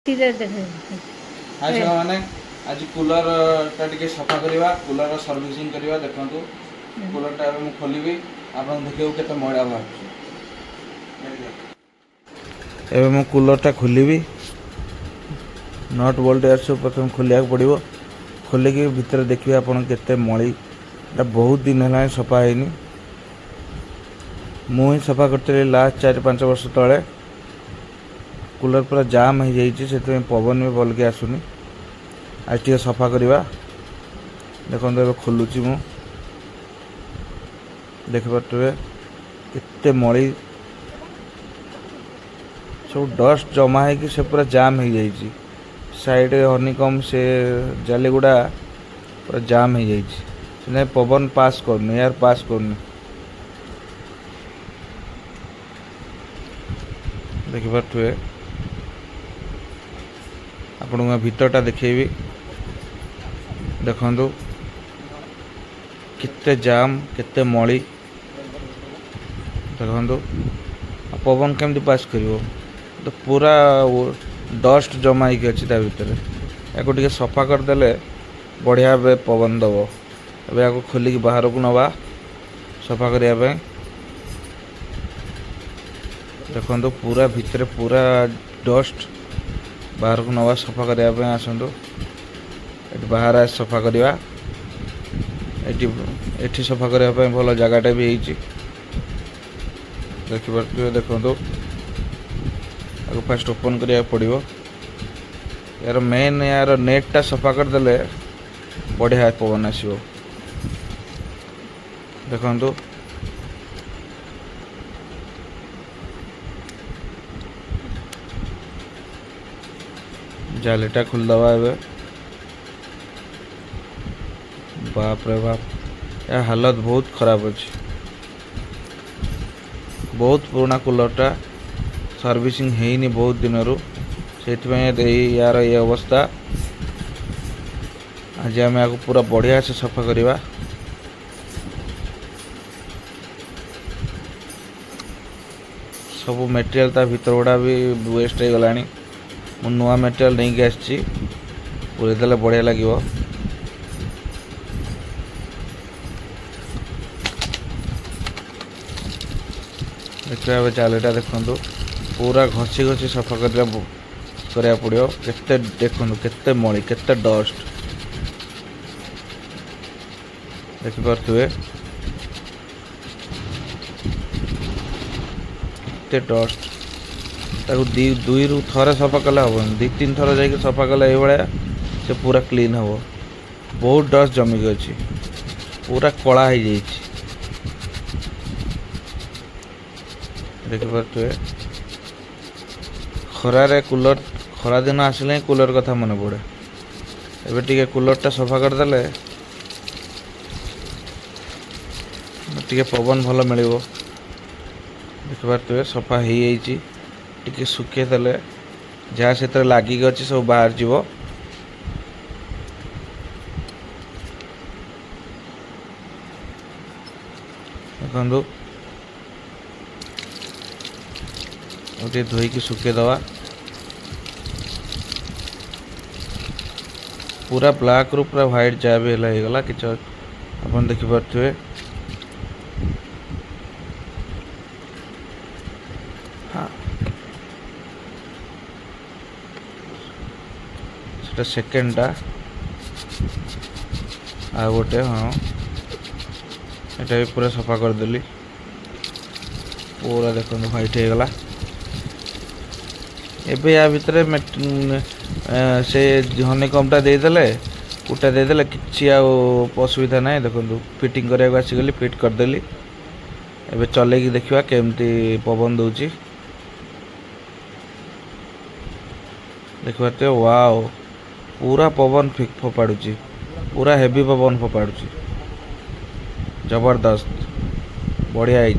हाय साग मैंने आज कूलर टा टिके सफा करवा कूलर सर्विसिंग करवा देखो कूलर टा खोलि आप देखिए केते मैला बाहर मु कूलर टा खोलि नट बोल्ट यार सब प्रथम खोलिया पड़ो खोलिकी भितर देखिए आप केते मली बहुत दिन है सफा है मुझे सफा करते लास्ट 4-5 वर्ष तले कूलर पूरा जाम हो जाइए पवन भी भल के आसुनी आज टे सफा करवा देखो खोलुची मु देखिए केते मली सब डस्ट जमा है कि से पूरा जाम हो जाइए साइड हनीकम से जालीगुड़ा पूरा जाम हो जाइए पवन पास करनी एयर पास करनी देखिए आपण भीतरटा देखेबी देखु केते जाम केते मली देखु पवन केमती पास करिवो तो पूरा डस्ट जमा होगी अच्छी भितर या टे सफा करदे बढ़िया पवन दब ए खोलिकी बाहर को नवा सफा करने देखो पूरा भितर पूरा डस्ट बाहर को नवा सफा करने आसतु ये बाहर आज सफा करवा ये सफा करने भल जगटा भी देखिए देखो फास्ट ओपन करा पड़ो यार मेन यार नेटा सफा करदे बढ़िया पवन आसो देखो जालीटा खोलदवा ए बाप रे बाप या हालत बहुत खराब अच्छे बहुत पुराना कूलरटा सर्विसिंग है बहुत दिन रू से यार ये अवस्था आज आम आपको पूरा बढ़िया से सफा करवा सब मेटेरियल ता भीतर गुड़ा भी वेस्ट हो गला मु नुआ मेटेरियल नहीं के आसी पूरे देले बढ़िया लगे देखिए जालीटा देखु पूरा घसी घसी सफा करा पड़ो केते देखु केते मली केते डस्ट देखिपे केते डस्ट दुई रु थरे सफा कले हम 2-3 थर जा सफा कले ये से पूरा क्लीन हम बहुत डस्ट जमिक अच्छी पूरा कला हो जाइए देखिपे खरारे कूलर खरा दिन आसिले कूलर कथा मन पड़े एबे टिके कूलरटा सफा करदे टिके पवन भल मिल देखिपे सफा हो जाइए टिके सुखे देले जहाँ से लगिक अच्छी सब बाहर जीव देखु गोटे धोईकी सुखे दवा पूरा ब्लैक रू पूरा व्हाइट जहाँ भी होगला कि आप देखिपे हाँ सेटा सेकेंडटा आ गोटे हाँ एटा भी पूरा सफा करदेली पूरा देखो व्हाइट होगला एबे या भितर से हनीकमटा देदेले कुटा देदेले किसी असुविधा ना देखो फिटिंग करने आसीगली फिट करदेली एबे चलेकी देखिया केमती पवन दौची देखिए वाओ पूरा पवन फोपाड़ुची पूरा हेवी पवन फोपाड़ुची जबरदस्त बढ़िया है।